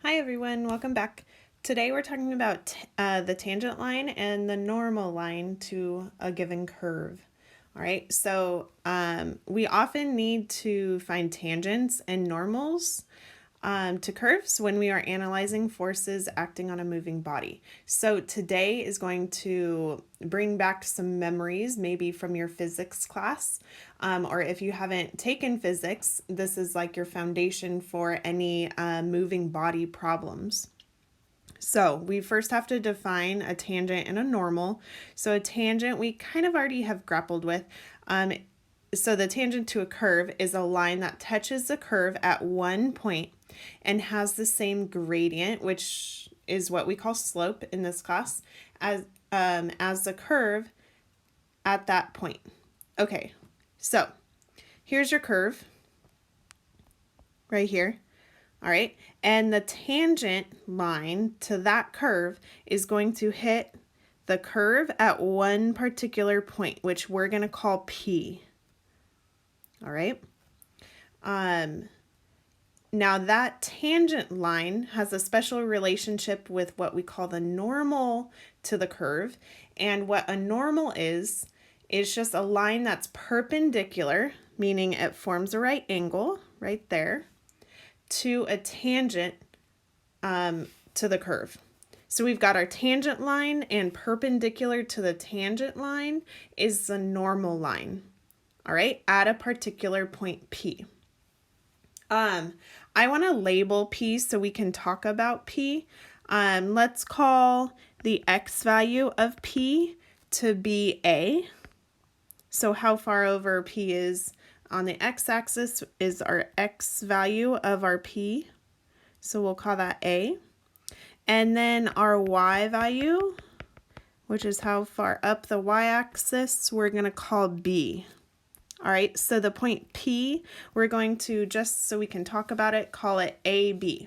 Hi everyone, welcome back. Today we're talking about the tangent line and the normal line to a given curve. All right, so we often need to find tangents and normals to curves when we are analyzing forces acting on a moving body. So today is going to bring back some memories, maybe from your physics class, or if you haven't taken physics, this is like your foundation for any moving body problems. So we first have to define a tangent and a normal. So a tangent we kind of already have grappled with. So the tangent to a curve is a line that touches the curve at one point and has the same gradient, which is what we call slope in this class, as the curve at that point. Okay, so here's your curve right here. All right, and the tangent line to that curve is going to hit the curve at one particular point, which we're going to call P. All right. Now that tangent line has a special relationship with what we call the normal to the curve. And what a normal is just a line that's perpendicular, meaning it forms a right angle right there, to a tangent to the curve. So we've got our tangent line, and perpendicular to the tangent line is the normal line, all right, at a particular point P. I want to label P so we can talk about P. Let's call the x value of P to be A. So how far over P is on the x-axis is our x value of our P. So we'll call that A. And then our y value, which is how far up the y-axis, we're going to call B. All right, so the point P, we're going to, just so we can talk about it, call it AB.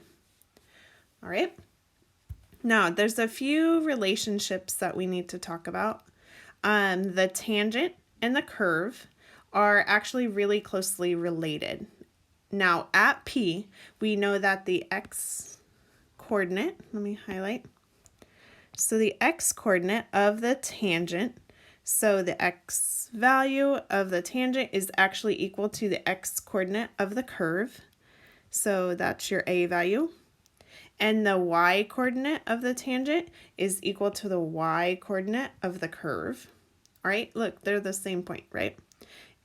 All right. Now, there's a few relationships that we need to talk about. The tangent and the curve are actually really closely related. Now, at P, we know that the x coordinate, let me highlight. So the x coordinate of the tangent, so the x value of the tangent is actually equal to the x coordinate of the curve. So that's your A value. And the y coordinate of the tangent is equal to the y coordinate of the curve. All right, look, they're the same point, right?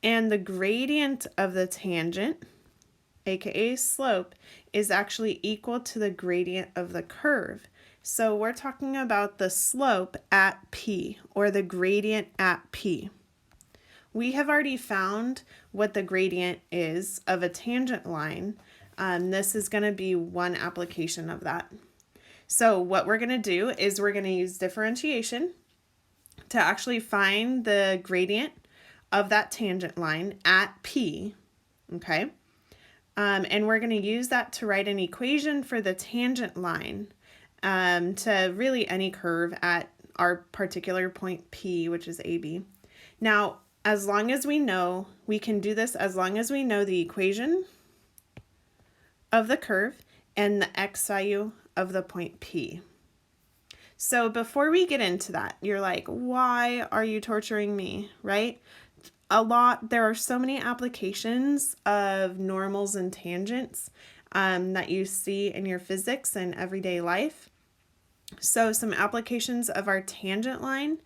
And the gradient of the tangent, aka slope, is actually equal to the gradient of the curve. So we're talking about the slope at P, or the gradient at P. We have already found what the gradient is of a tangent line. This is going to be one application of that. So what we're going to do is we're going to use differentiation to actually find the gradient of that tangent line at P, okay? And we're going to use that to write an equation for the tangent line to really any curve at our particular point P, which is AB. Now, as long as we know, we can do this as long as we know the equation of the curve and the x value of the point P. So before we get into that, you're like, why are you torturing me, right? There are so many applications of normals and tangents that you see in your physics and everyday life. So some applications of our tangent line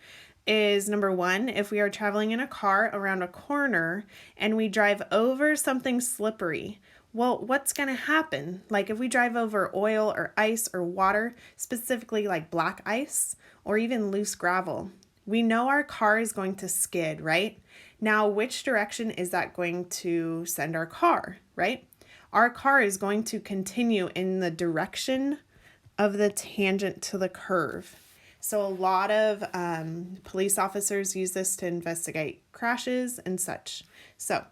is, number one, if we are traveling in a car around a corner and we drive over something slippery, well, what's going to happen? Like if we drive over oil or ice or water, specifically like black ice or even loose gravel, we know our car is going to skid, right? Now, which direction is that going to send our car, right? Our car is going to continue in the direction of the tangent to the curve. So a lot of police officers use this to investigate crashes and such. So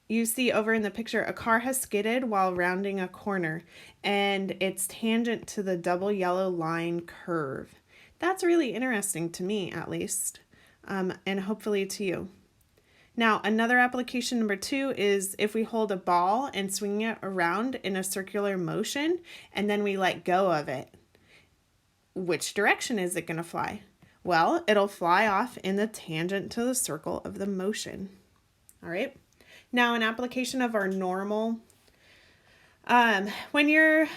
you see over in the picture, a car has skidded while rounding a corner, and it's tangent to the double yellow line curve. That's really interesting to me, at least, and hopefully to you. Now, another application number 2 is if we hold a ball and swing it around in a circular motion and then we let go of it. Which direction is it going to fly? Well, it'll fly off in the tangent to the circle of the motion. All right. Now, an application of our normal, when you're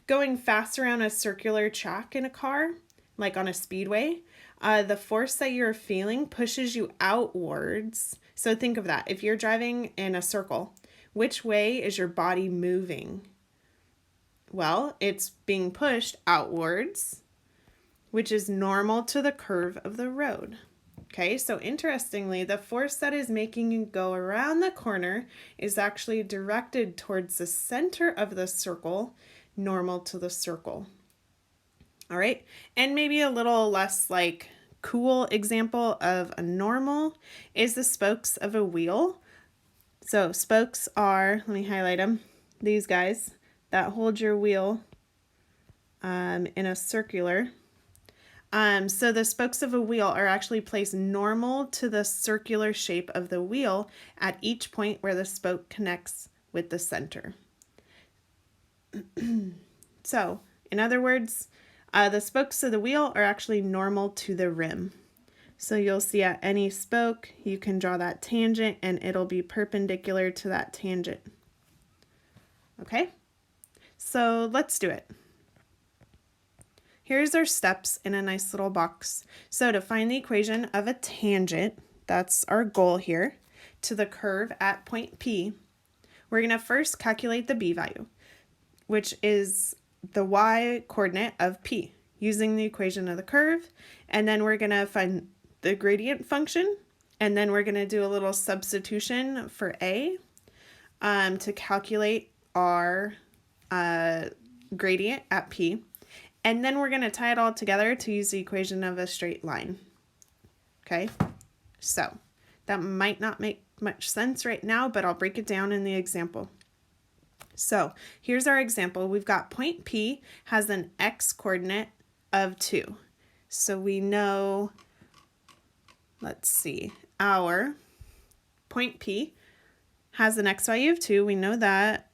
going fast around a circular track in a car, like on a speedway, the force that you're feeling pushes you outwards. So think of that. If you're driving in a circle, which way is your body moving? Well, it's being pushed outwards, which is normal to the curve of the road. Okay, so interestingly, the force that is making you go around the corner is actually directed towards the center of the circle, normal to the circle. All right, and maybe a little less like cool example of a normal is the spokes of a wheel. So spokes are, let me highlight them, these guys that hold your wheel in a circular. So the spokes of a wheel are actually placed normal to the circular shape of the wheel at each point where the spoke connects with the center. So, in other words, the spokes of the wheel are actually normal to the rim. So you'll see at any spoke, you can draw that tangent and it'll be perpendicular to that tangent. Okay? So let's do it. Here's our steps in a nice little box. So to find the equation of a tangent, that's our goal here, to the curve at point P, we're going to first calculate the B value, which is the y coordinate of P, using the equation of the curve. And then we're going to find the gradient function, and then we're going to do a little substitution for A to calculate our gradient at P. And then we're going to tie it all together to use the equation of a straight line. Okay, so that might not make much sense right now, but I'll break it down in the example. So here's our example. We've got point P has an x coordinate of 2. So we know, let's see, our point P has an x value of 2. We know that.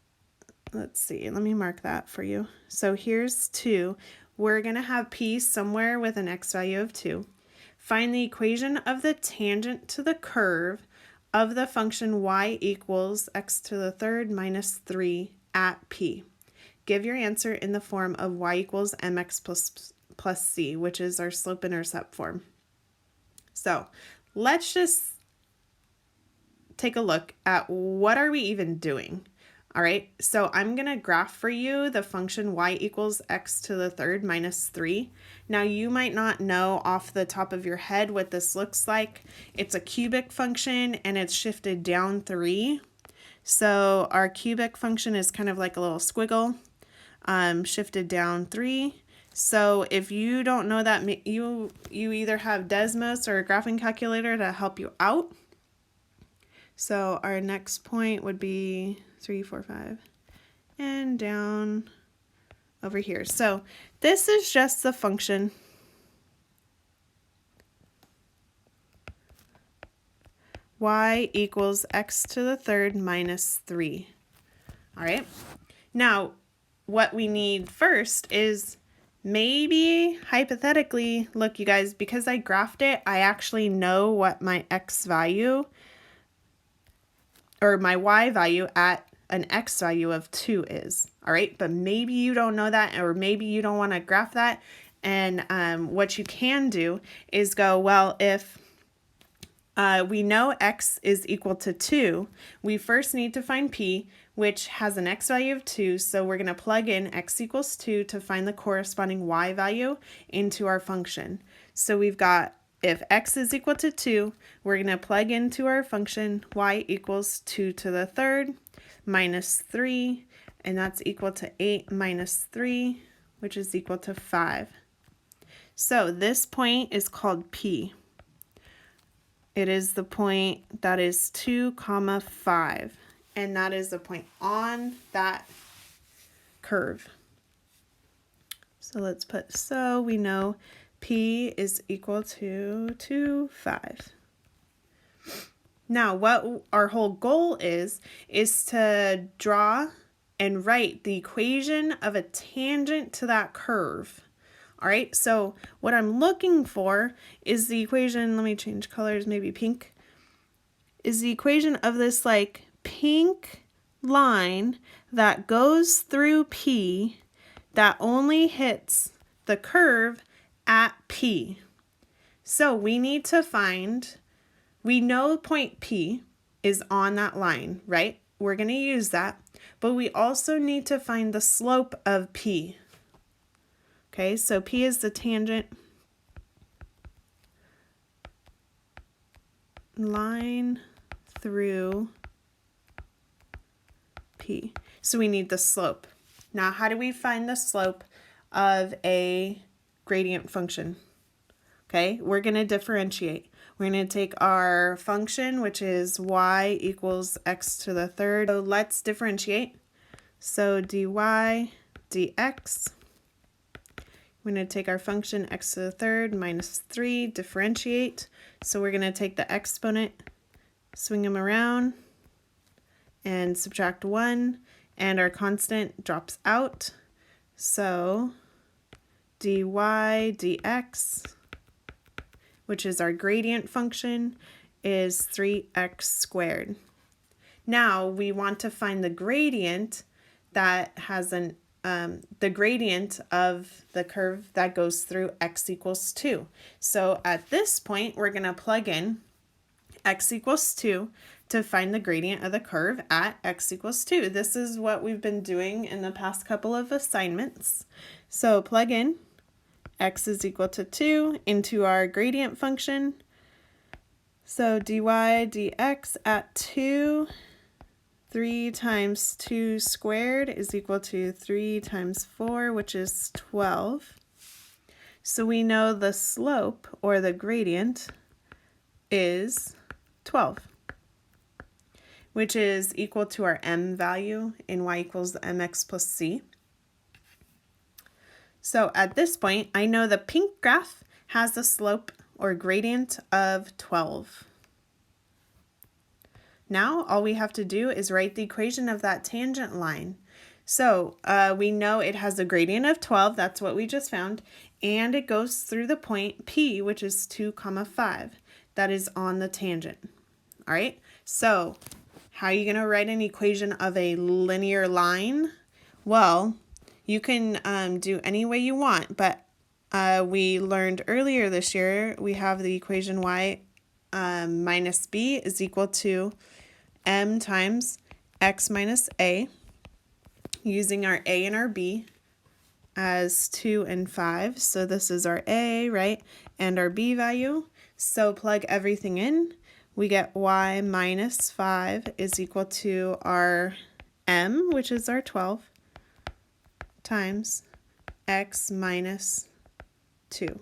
Let's see, let me mark that for you. So here's 2. We're going to have P somewhere with an x value of 2. Find the equation of the tangent to the curve of the function y equals x to the third minus 3 at P. Give your answer in the form of y equals mx plus c, which is our slope-intercept form. So let's just take a look at what are we even doing. All right, so I'm going to graph for you the function y equals x to the third minus 3. Now you might not know off the top of your head what this looks like. It's a cubic function and it's shifted down 3. So our cubic function is kind of like a little squiggle, shifted down 3. So if you don't know that, you either have Desmos or a graphing calculator to help you out. So our next point would be 3, 4, 5, and down over here. So this is just the function y equals x to the third minus 3. All right. Now, what we need first is maybe hypothetically, look, you guys, because I graphed it, I actually know what my x value or my y value at an x value of 2 is. All right, but maybe you don't know that, or maybe you don't want to graph that. And what you can do is go, well, if we know x is equal to 2, we first need to find P, which has an x value of 2. So we're going to plug in x equals 2 to find the corresponding y value into our function. So we've got, if x is equal to 2, we're going to plug into our function y equals 2 to the third minus 3, and that's equal to 8 minus 3, which is equal to 5. So this point is called P. It is the point that is 2, 5, and that is the point on that curve. So let's put, so we know P is equal to 2, 5. Now, what our whole goal is to draw and write the equation of a tangent to that curve. All right, so what I'm looking for is the equation, let me change colors, maybe pink, is the equation of this like pink line that goes through P that only hits the curve at P. So we need to find, we know point P is on that line, right? We're going to use that, but we also need to find the slope of P. Okay, so P is the tangent line through P. So we need the slope. Now, how do we find the slope of a gradient function? Okay, we're going to differentiate. We're going to take our function, which is y equals x to the third. So let's differentiate. So dy dx. We're going to take our function x to the third minus 3, differentiate. So we're going to take the exponent, swing them around, and subtract 1, and our constant drops out. So dy dx, which is our gradient function, is 3x squared. Now we want to find the gradient that has the gradient of the curve that goes through x equals 2. So at this point, we're going to plug in x equals 2 to find the gradient of the curve at x equals 2. This is what we've been doing in the past couple of assignments. So plug in x is equal to 2 into our gradient function. So dy dx at 2, 3 times 2 squared is equal to 3 times 4, which is 12. So we know the slope, or the gradient, is 12, which is equal to our m value in y equals mx plus c. So at this point, I know the pink graph has a slope, or gradient, of 12. Now, all we have to do is write the equation of that tangent line. So we know it has a gradient of 12, that's what we just found, and it goes through the point P, which is 2, 5, that is on the tangent. All right, so how are you going to write an equation of a linear line? Well, you can do any way you want, but we learned earlier this year, we have the equation y minus b is equal to m times x minus a, using our a and our b as 2 and 5. So this is our a, right, and our b value. So plug everything in. We get y minus 5 is equal to our m, which is our 12, times x minus 2.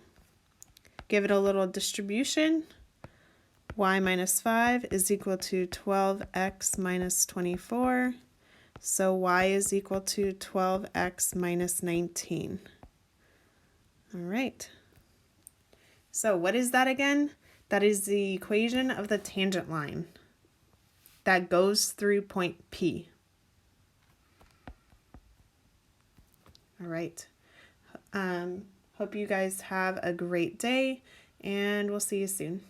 Give it a little distribution. Y minus 5 is equal to 12x minus 24. So y is equal to 12x minus 19. All right. So what is that again? That is the equation of the tangent line that goes through point P. All right. Hope you guys have a great day, and we'll see you soon.